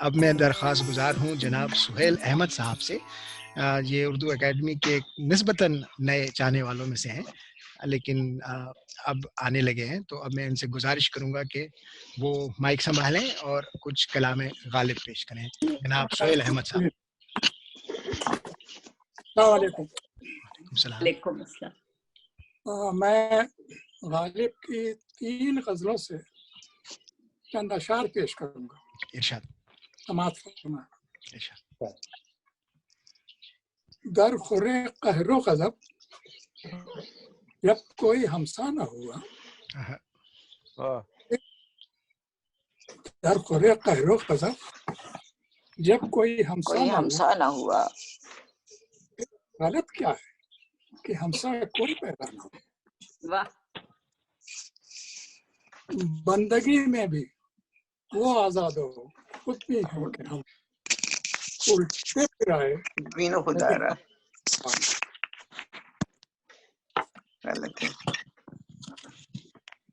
اب میں درخواست گزار ہوں جناب سہیل احمد صاحب سے، یہ اردو اکیڈمی کے نسبتاً نئے چاہنے والوں میں سے ہیں، لیکن اب آنے لگے ہیں، تو اب میں ان سے گزارش کروں گا کہ وہ مائک سنبھالیں اور کچھ کلام غالب پیش کریں۔ جناب سہیل احمد صاحب۔ السلام علیکم۔ وعلیکم السلام۔ وعلیکم السلام۔ میں غالب کی 3 غزلوں سے چند اشعار پیش کروں گا۔ ارشاد سماعت فرمائیں۔ ارشاد۔ در خورے قہر و غضب جب کوئی ہمسا نہ ہوا، در خورے قہر و غضب جب کوئی ہمسا نہ ہوا، غلط کیا ہے کہ ہمسا کوئی پیدا نہ ہو۔ واہ۔ بندگی میں بھی وہ آزاد ہو، خود بھی ہو کہ ہم الٹے پھرائے بینو خدا رہا غلط ہے۔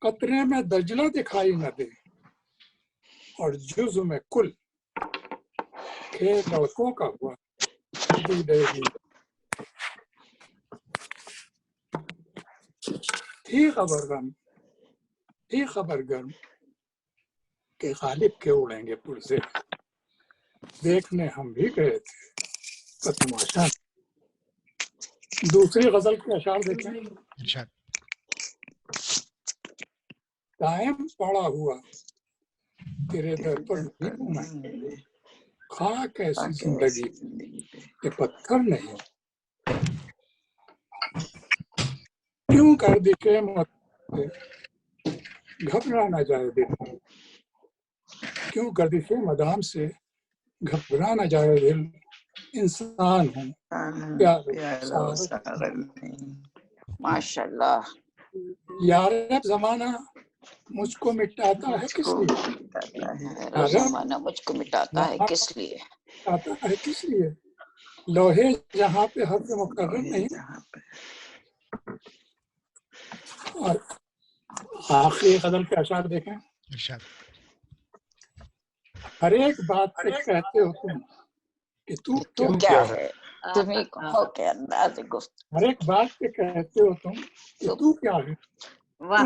قطرے میں دجلہ دکھائی نہ دے اور جزو میں کل کھیل لڑکوں کا ہوا دیدے گی۔ تھی خبر گرم کہ غالب کے اڑیں گے پرزے، دیکھنے ہم بھی گئے تھے تماشا۔ دوسری غزل کے اشعار دیکھیں۔ ارشاد۔ قائم پڑا ہوا تیرے در پر نہیں ہوں میں، خاک ایسی زندگی کہ پتھر نہیں، کیوں کر دکھے مت گھبرا نہ جائے دل، کیوں کر دکھے مدام سے گھبرا نہ جائے دل، انسان ہوں ماشاء اللہ۔ یار زمانہ مجھ کو مٹاتا ہے کس لیے، زمانہ مجھ کو مٹاتا ہے کس لیے، مٹاتا ہے کس لیے، لوہے جہاں پہ حرف مقرر نہیں۔ اور آخری غزل کے اشعار دیکھیں۔ ارشاد۔ ہر ایک بات پہ کہتے ہو تم کہ تو کیا ہے، تمہیں ہو کے انداز گفت، ہر ایک بات پہ کہتے ہو تم کہ تو کیا ہے، واہ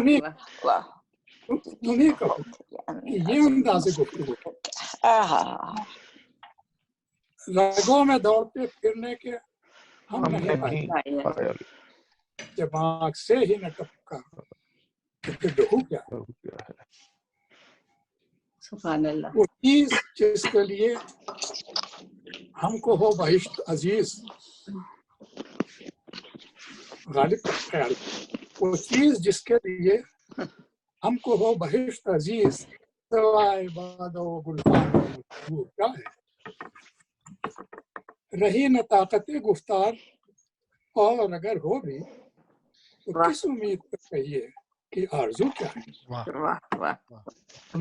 واہ تمہیں کہو یہ انداز گفتگو۔ رگوں میں دوڑتے پھرنے کے ہم نہیں پائے، جب آنکھ سے ہی نہ ٹپکا تو پھر بہو کیا ہے۔ سبحان اللہ۔ وہ چیز جس کے لیے ہم کو ہو بہشت عزیز، غالب کا خیال، وہ چیز جس کے لیے ہم کو ہو بہشت عزیز، سوائے باد و گلفام وہ کیا ہے۔ رہی نہ طاقت گفتار اور اگر ہو بھی تو کس امید پر کہیے کہ آرزو کیا ہے۔ واہ واہ۔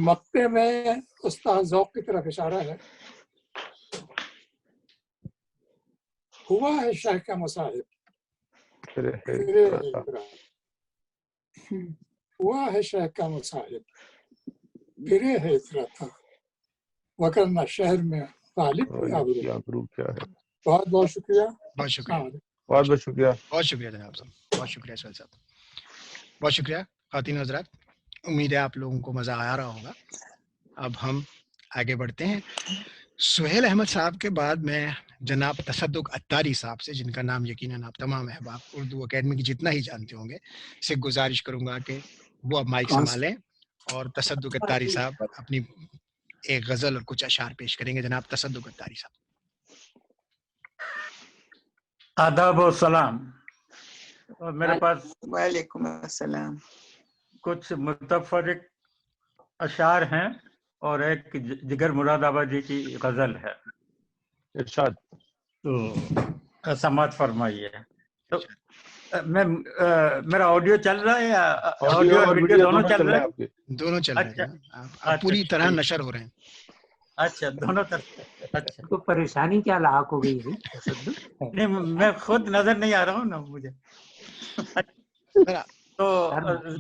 مقطع میں استاد ذوق کی طرف اشارہ ہے۔ ہوا ہے شہ کا مصاحب ہوا ہے شہ کا مصاحب پھرے ہے اترا تھا، وکرنا شہر میں غالب کی آبرو کیا ہے۔ بہت بہت شکریہ۔ بہت شکریہ۔ بہت بہت شکریہ۔ بہت شکریہ جناب صاحب، بہت شکریہ سہیل صاحب، بہت شکریہ خواتین حضرات۔ امید ہے آپ لوگوں کو مزہ آ رہا ہوگا۔ اب ہم آگے بڑھتے ہیں۔ سہیل احمد صاحب کے بعد میں جناب تصدق عطاری صاحب سے، جن کا نام یقیناً آپ تمام احباب اردو اکیڈمی کی جتنا ہی جانتے ہوں گے، سے گزارش کروں گا کہ وہ اب مائک سنبھالیں اور تصدق عطاری صاحب اپنی ایک غزل اور کچھ اشعار پیش کریں گے۔ جناب تصدق عطاری صاحب۔ آداب و سلام۔ میرے پاس وعلیکم السلام۔ کچھ متفرق اشعار ہیں اور ایک جگر مراد آبادی کی غزل ہے، ارشاد۔ تو سماعت فرمائیے۔ تو میرا آڈیو چل رہا ہے یا آڈیو اور ویڈیو دونوں چل رہے ہیں؟ دونوں چل رہے ہیں، آپ پوری طرح نشر ہو رہے ہیں۔ اچھا، دونوں طرف۔ اچھا، تو پریشانی کیا لاحق ہو گئی ہے؟ نہیں میں خود نظر نہیں آ رہا ہوں نا مجھے۔ تو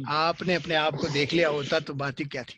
آپ نے اپنے آپ کو دیکھ لیا ہوتا تو بات ہی کیا تھی۔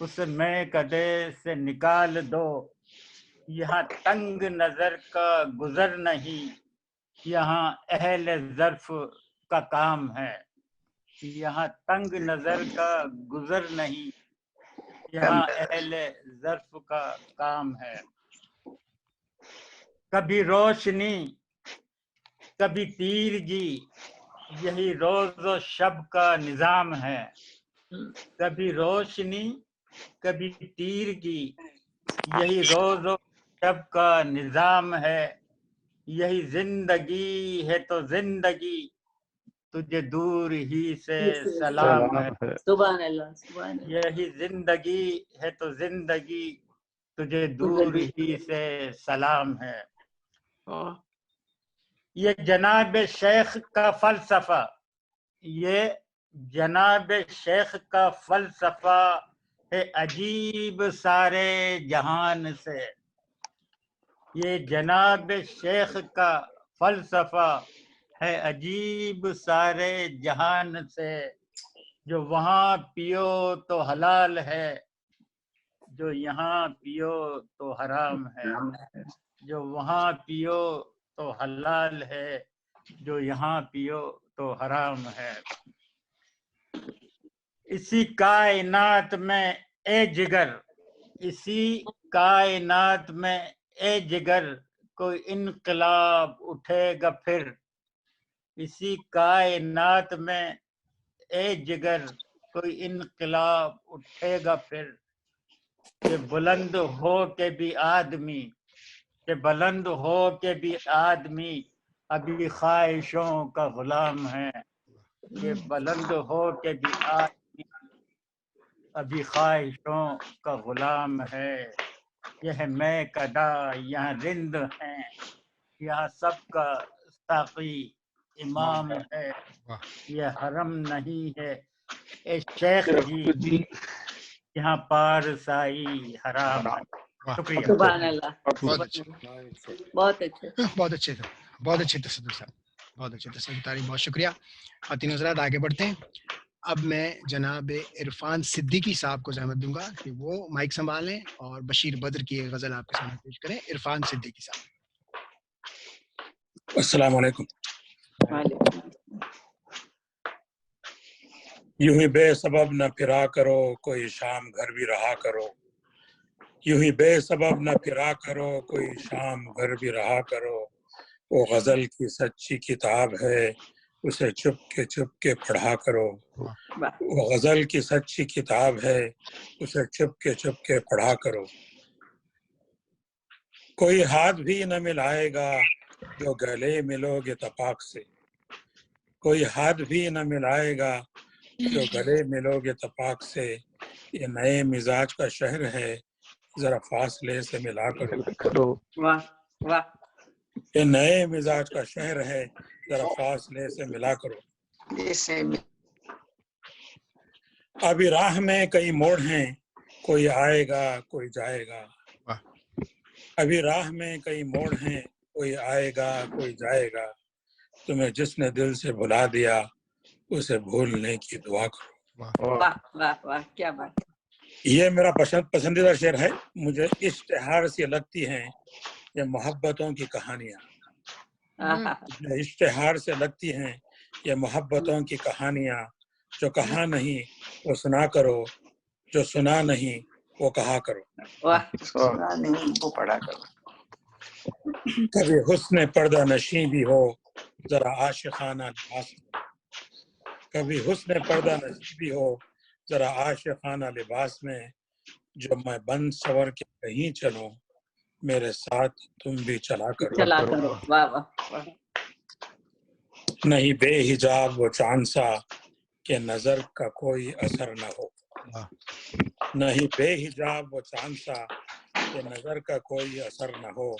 اس میں کدے سے نکال دو، یہاں تنگ نظر کا گزر نہیں، یہاں اہل ظرف کا کام ہے، یہاں تنگ نظر کا گزر نہیں، یہاں اہل ظرف کا کام ہے۔ کبھی روشنی کبھی تیرگی، یہی روز و شب کا نظام ہے، کبھی روشنی کبھی تیرگی، یہی روز و شب کا نظام ہے، یہی زندگی ہے تو زندگی، تجھے دور ہی سے سلام ہے، سبحان اللہ سبحان اللہ۔ یہی زندگی ہے تو زندگی، تجھے دور ہی سے سلام ہے۔ یہ جناب شیخ کا فلسفہ، یہ جناب شیخ کا فلسفہ ہے عجیب سارے جہان سے، یہ جناب شیخ کا فلسفہ ہے عجیب سارے جہان سے، جو وہاں پیو تو حلال ہے، جو یہاں پیو تو حرام ہے، جو وہاں پیو تو حلال ہے، جو یہاں پیو تو حرام ہے۔ اسی کائنات میں اے جگر، اسی کائنات میں اے جگر، کوئی انقلاب اٹھے گا پھر، اسی کائنات میں اے جگر، کوئی انقلاب اٹھے گا پھر، کہ بلند ہو کے بھی آدمی، کہ بلند ہو کے بھی آدمی ابھی خواہشوں کا غلام ہے، کہ بلند ہو کے بھی آدمی ابھی خواہشوں کا غلام ہے۔ یہ میں کدا یہاں رند ہیں، یہاں سب کا ساقی امام ہے، یہ حرم نہیں ہے اے شیخ جی، یہاں پارسائی حرام ہے۔ شکریہ۔ سبحان اللہ بہت اچھے بہت اچھے۔ بہت اچھے تھے، بہت اچھے تصدیق صاحب، بہت اچھے تصدیق تعریف، بہت شکریہ۔ خواتین حضرات آگے بڑھتے ہیں۔ اب میں جناب عرفان صدیقی صاحب کو زحمت دوں گا کہ وہ مائک سنبھالیں اور بشیر بدر کی ایک غزل آپ کے سامنے پیش کریں۔ عرفان صدیقی صاحب۔ السلام علیکم۔ وعلیکم یوں ہی بے سبب نہ پھرا کرو، کوئی شام گھر بھی رہا کرو، یوں ہی بے سبب نہ پھرا کرو، کوئی شام گھر بھی رہا کرو، وہ غزل کی سچی کتاب ہے، اسے چھپ کے پڑھا کرو، وہ غزل کی سچی کتاب ہے، اسے چھپ کے پڑھا کرو، کوئی ہاتھ بھی نہ ملائے گا جو گلے ملو گے تپاک سے، کوئی ہاتھ بھی نہ ملائے گا جو گلے ملو گے تپاک سے، یہ نئے مزاج کا شہر ہے، ذرا فاصلے سے ملا کرو، واہ واہ۔ یہ نئے مزاج کا شہر ہے، ذرا فاصلے سے ملا کرو، ابھی راہ میں کئی موڑ ہیں، کوئی آئے گا کوئی جائے گا، ابھی راہ میں کئی موڑ ہیں، کوئی آئے گا کوئی جائے گا، تمہیں جس نے دل سے بھلا دیا اسے بھولنے کی دعا کرو۔ واہ واہ واہ کیا بات۔ یہ میرا پسندیدہ شعر ہے، مجھے اشتہار سی لگتی ہیں یہ محبتوں کی کہانیاں، مجھے اشتہار سے لگتی ہیں یہ محبتوں کی کہانیاں، جو کہا نہیں وہ سنا کرو، جو سنا نہیں وہ کہا کرو، کبھی حسن پردہ نشیں بھی ہو ذرا عاشقانہ لباس میں، کبھی حسن پردہ نشیں بھی ہو ذرا عاشقانہ لباس میں، جو میں بند سور کے کہیں چلوں میرے ساتھ تم بھی چلا کرو، چلا کرو۔ واہ واہ۔ نہیں بے حجاب وہ چاند سا کہ نظر کا کوئی اثر نہ ہو، نہیں بے حجاب وہ چاند سا کہ نظر کا کوئی اثر نہ ہو،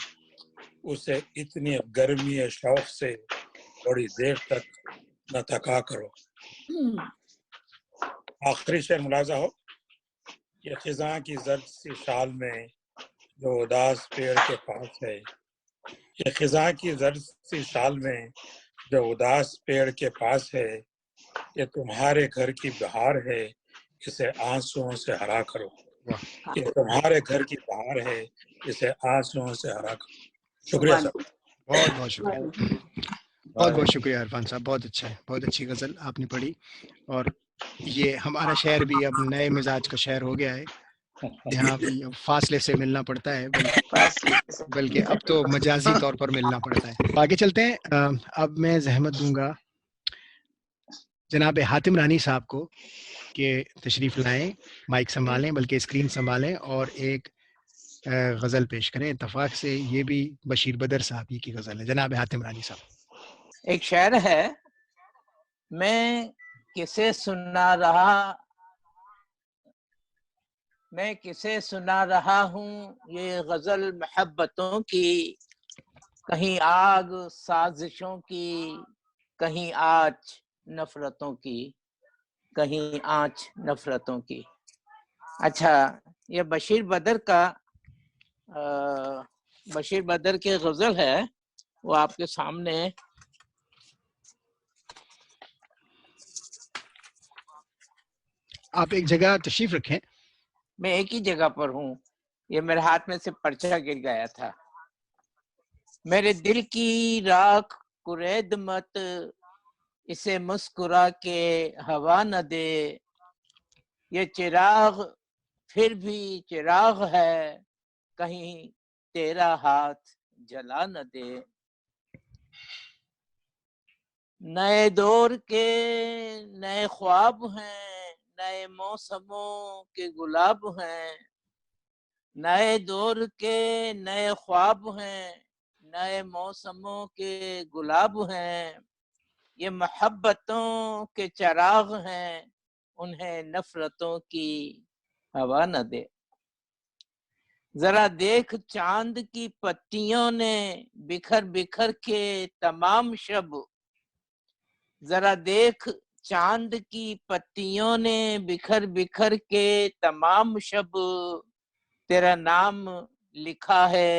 اسے اتنی گرمی شوق سے بڑی دیر تک نہ تھکا کرو۔ آخری شعر ملاحظہ ہو، یہ خزاں کی زرد سی شال میں جو اداس پیڑ کے پاس ہے، یہ خزاں کی زرد سی شال میں جو اداس پیڑ کے پاس ہے، یہ تمہارے گھر کی بہار ہے، اسے آنسوؤں سے ہرا کرو۔ یہ تمہارے گھر کی بہار ہے، اسے آنسوؤں سے ہرا کرو. شکریہ صاحب. بہت بہت شکریہ، بہت بہت شکریہ عرفان صاحب، بہت اچھا ہے، بہت اچھی غزل آپ نے پڑھی. اور یہ ہمارا شعر بھی اب نئے مزاج کا شعر ہو گیا ہے، یہاں بھی اب فاصلے سے ملنا پڑتا ہے، بلکہ اب تو مجازی طور پر ملنا پڑتا ہے. آگے چلتے ہیں. اب میں زحمت دوں گا جناب حاتم رانی صاحب کو کہ تشریف لائیں، مائک سنبھالیں، بلکہ اسکرین سنبھالیں اور ایک غزل پیش کریں. اتفاق سے یہ بھی بشیر بدر صاحب ہی کی غزل ہے. جناب حاتم رانی صاحب. ایک شعر ہے، میں کسے سنا رہا ہوں یہ غزل محبتوں کی، کہیں آگ سازشوں کی، کہیں آنچ نفرتوں کی، کہیں آنچ نفرتوں کی. اچھا، یہ بشیر بدر کی غزل ہے، وہ آپ کے سامنے. آپ ایک جگہ تشریف رکھیں. میں ایک ہی جگہ پر ہوں، یہ میرے ہاتھ میں سے پرچہ گر گیا تھا. میرے دل کی راکھ کرید مت، اسے مسکرا کے ہوا نہ دے. یہ چراغ پھر بھی چراغ ہے، کہیں تیرا ہاتھ جلا نہ دے. نئے دور کے نئے خواب ہیں، نئے موسموں کے گلاب ہیں. نئے دور کے نئے خواب ہیں، نئے موسموں کے گلاب ہیں. یہ محبتوں کے چراغ ہیں، انہیں نفرتوں کی ہوا نہ دے. ذرا دیکھ چاند کی پتیوں نے بکھر بکھر کے تمام شب. ذرا دیکھ چاند کی پتیوں نے بکھر بکھر کے تمام شب. تیرا نام لکھا ہے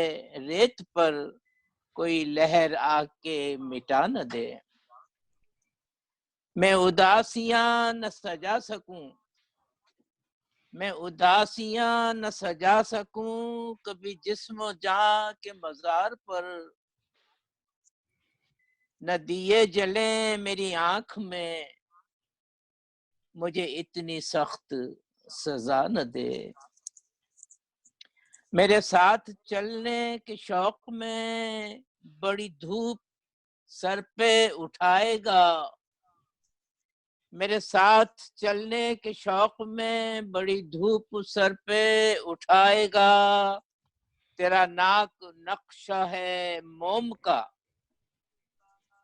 ریت پر، کوئی لہر آ کے مٹا نہ دے. میں اداسیاں نہ سجا سکوں، میں اداسیاں نہ سجا سکوں، کبھی جسم و جاں کے مزار پر. نہ دیے جلیں میری آنکھ میں، مجھے اتنی سخت سزا نہ دے. میرے ساتھ چلنے کے شوق میں بڑی دھوپ سر پہ اٹھائے گا. میرے ساتھ چلنے کے شوق میں بڑی دھوپ سر پہ اٹھائے گا. تیرا ناک نقشہ ہے موم کا،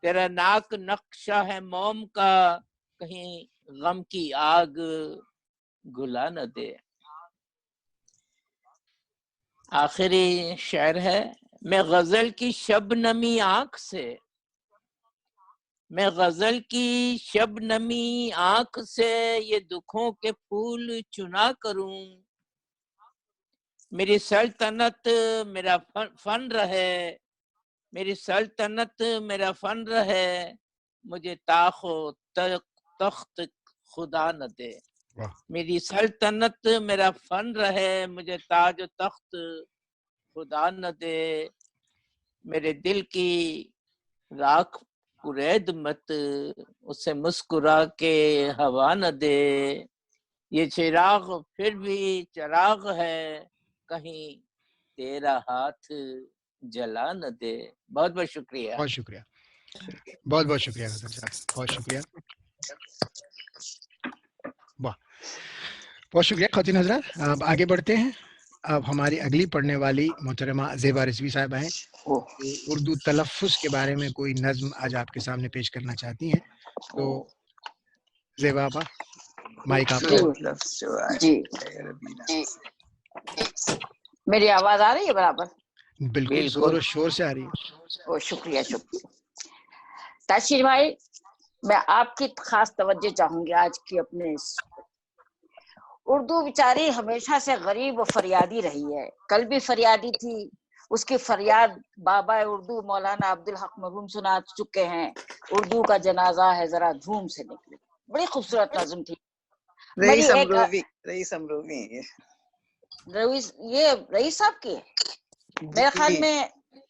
تیرا ناک نقشہ ہے موم کا، کہیں غم کی آگ گلا نہ دے. آخری شعر ہے، میں غزل کی شبنمی آنکھ سے، میں غزل کی شبنمی آنکھ سے یہ دکھوں کے پھول چنا کروں. میری سلطنت میرا فن رہے، میری سلطنت میرا فن رہے، مجھے طاق و تخت خدا نہ دے. میری سلطنت میرا فن رہے، مجھے تاج و تخت خدا نہ دے. میرے دل کی راکھ کرید مت، اسے مسکرا کے ہوا نہ دے. یہ چراغ پھر بھی چراغ ہے، کہیں تیرا ہاتھ جلا نہ دے. بہت بہت شکریہ. بہت شکریہ، بہت بہت شکریہ غزل صاحب، بہت شکریہ. واہ، بہت شکریہ خواتین حضرات. اب آگے بڑھتے ہیں. اب ہماری اگلی پڑھنے والی محترمہ زیبا رضوی صاحبہ ہیں، اردو تلفظ کے بارے میں کوئی نظم آج آپ کے سامنے پیش کرنا چاہتی ہیں. تو زیبا آپا، مائک آپ کا. جی، میری آواز آ رہی ہے برابر؟ بالکل زور و شور سے آ رہی ہے. شکریہ شکریہ. تاشیر بھائی، میں آپ کی خاص توجہ چاہوں گی آج کی اپنے اردو بیچاری ہمیشہ سے غریب و فریادی رہی ہے. کل بھی فریادی تھی. اس کی فریاد بابا اردو مولانا عبدالحق مرحوم سنا چکے ہیں. اردو کا جنازہ ہے ذرا دھوم سے نکلے. بڑی خوبصورت نظم تھی. رئیس امروی یہ رئیس صاحب کی ہے میرے خیال میں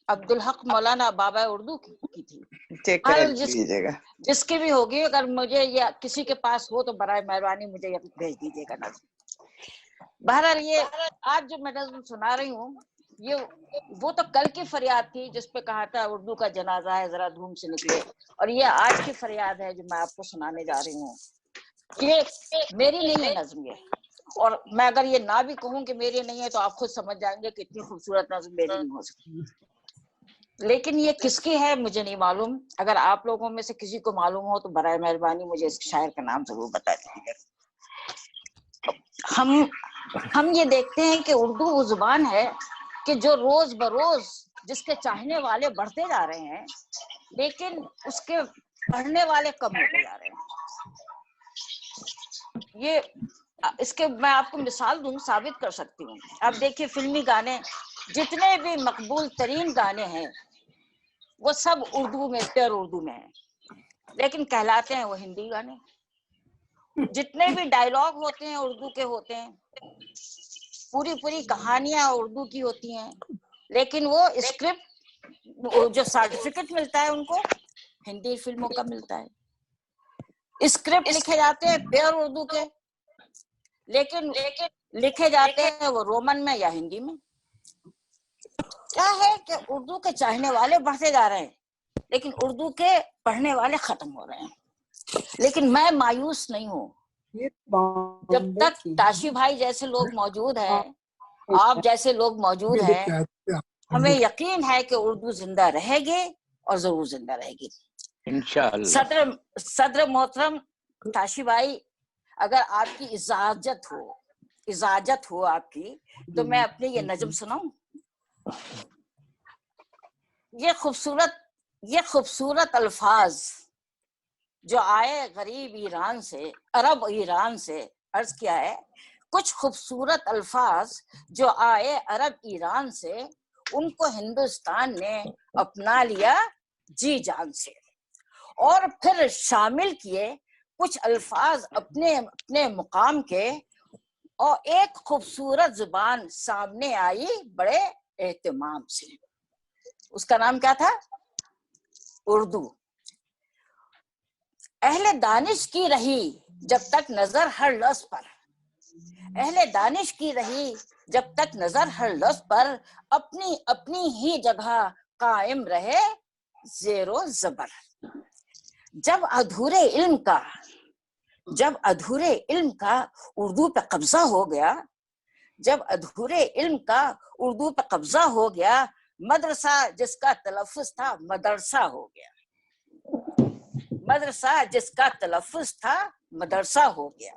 عبدالحق مولانا بابا اردو کی تھی. چیک کر لیجیے گا جس کی بھی ہوگی اگر مجھے یا کسی کے پاس ہو تو برائے مہربانی مجھے بھیج دیجیے گا نظم. بہرحال یہ آج جو میں نظم سنا رہی ہوں یہ وہ تو کل کی فریاد تھی جس پہ کہا تھا اردو کا جنازہ ہے ذرا دھوم سے نکلے, اور یہ آج کی فریاد ہے جو میں آپ کو سنانے جا رہی ہوں. یہ میری نہیں ہے نظم یہ, اور میں اگر یہ نہ بھی کہوں کہ میری نہیں ہے تو آپ خود سمجھ جائیں گے کہ اتنی خوبصورت نظم میری نہیں ہو سکتی. لیکن یہ کس کی ہے مجھے نہیں معلوم. اگر آپ لوگوں میں سے کسی کو معلوم ہو تو برائے مہربانی مجھے اس شاعر کا نام ضرور بتا دیجیے گا. ہم یہ دیکھتے ہیں کہ اردو وہ زبان ہے کہ جو روز بروز جس کے چاہنے والے بڑھتے جا رہے ہیں لیکن اس کے پڑھنے والے کم ہوتے جا رہے ہیں. یہ اس کے میں آپ کو مثال دوں, ثابت کر سکتی ہوں. آپ دیکھیے فلمی گانے جتنے بھی مقبول ترین گانے ہیں وہ سب اردو میں پیور اردو میں ہیں, لیکن کہلاتے ہیں وہ ہندی گانے. جتنے بھی ڈائلاگ ہوتے ہیں اردو کے ہوتے ہیں, پوری کہانیاں اردو کی ہوتی ہیں, لیکن وہ اسکرپٹ جو سرٹیفکیٹ ملتا ہے ان کو ہندی فلموں کا ملتا ہے. اسکرپٹ لکھے جاتے ہیں پیور اردو کے, لیکن لکھے جاتے ہیں وہ رومن میں یا ہندی میں. کیا ہے کہ اردو کے چاہنے والے بڑھتے جا رہے ہیں لیکن اردو کے پڑھنے والے ختم ہو رہے ہیں. لیکن میں مایوس نہیں ہوں. جب تک تاشی بھائی جیسے لوگ موجود ہیں, آپ جیسے لوگ موجود ہیں, ہمیں یقین ہے کہ اردو زندہ رہے گی اور ضرور زندہ رہے گی انشاءاللہ. صدر محترم تاشی بھائی, اگر آپ کی اجازت ہو آپ کی تو میں اپنی یہ نظم سناؤں. یہ خوبصورت الفاظ جو آئے غریب ایران سے, عرب ایران سے, عرض کیا ہے کچھ خوبصورت الفاظ جو آئے عرب ایران سے, ان کو ہندوستان نے اپنا لیا جی جان سے, اور پھر شامل کیے کچھ الفاظ اپنے مقام کے, اور ایک خوبصورت زبان سامنے آئی بڑے اہتمام سے. اس کا نام کیا تھا؟ اردو. اہل دانش کی رہی جب تک نظر ہر لفظ پر, اہل دانش کی رہی جب تک نظر ہر لفظ پر, اپنی ہی جگہ قائم رہے زیر و زبر. جب ادھورے علم کا اردو پہ قبضہ ہو گیا, جب ادھورے علم کا اردو پہ قبضہ ہو گیا, مدرسہ جس کا تلفظ تھا مدرسہ ہو گیا. مدرسہ جس کا تلفظ تھا مدرسہ ہو گیا.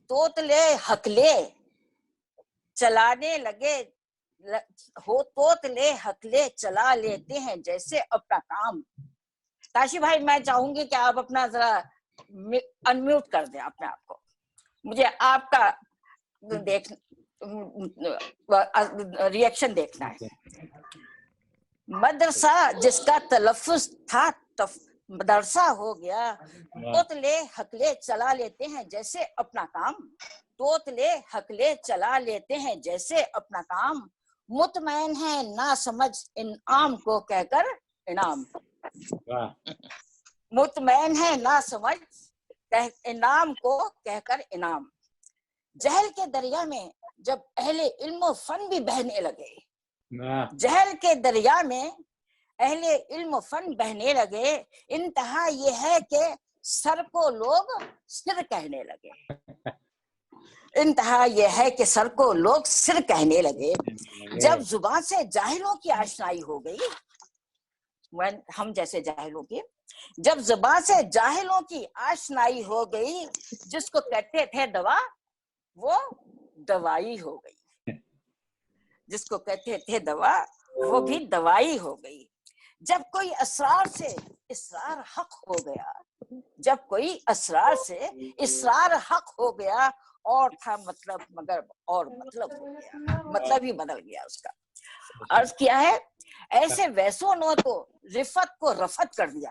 توتلے حقلے چلانے لگے توتلے حقلے چلا لیتے ہیں جیسے اپنا کام. تاشی بھائی میں چاہوں گی کہ آپ اپنا ذرا انمیوٹ کر دیں اپنے آپ کو, مجھے آپ کا ریئیکشن دیکھنا ہے. مدرسہ جس کا تلفظ تھا مدرسہ ہو گیا, توتلے حقلے چلا لیتے ہیں جیسے اپنا کام, توتلے حقلے چلا لیتے ہیں جیسے اپنا کام, مطمئن ہے نہ سمجھ انعام کو کہہ کر انعام, مطمئن ہے نہ سمجھ انعام کو کہہ کر انعام. جہل کے دریا میں جب اہل علم و فن بھی بہنے لگے, جہل کے دریا میں اہل علم و فن بہنے لگے, انتہا یہ ہے کہ سر کو لوگ سر کہنے لگے. انتہا یہ ہے کہ سر کو لوگ سر کہنے لگے. جب زبان سے جاہلوں کی آشنائی ہو گئی, ہم جیسے جاہلوں کی, جب زبان سے جاہلوں کی آشنائی ہو گئی, جس کو کہتے تھے دوا وہ دوائی ہو گئی, جس کو کہتے تھے دوا وہ بھی دوائی ہو گئی. جب کوئی اسرار سے اسرار حق ہو گیا, جب کوئی اسرار سے اسرار حق ہو گیا, اور تھا مطلب مگر اور مطلب ہو گیا, مطلب ہی بدل گیا اس کا. عرض کیا ہے ایسے ویسوں نے تو رفت کو رفت کر دیا,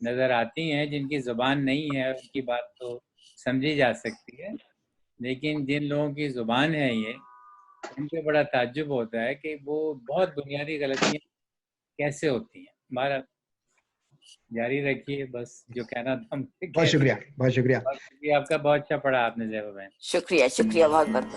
نظر آتی ہیں جن کی زبان نہیں ہے، ان کی بات تو سمجھی جا سکتی ہے، لیکن جن لوگوں کی زبان ہے یہ، ان پہ بڑا تعجب ہوتا ہے کہ وہ بہت بنیادی غلطیاں کیسے ہوتی ہیں. ہمارا جاری رکھیے، بس جو کہنا تھا بہت شکریہ، بہت شکریہ. آپ کا بہت اچھا پڑھا آپ نے زیبا بہن. شکریہ، شکریہ بہت بہت.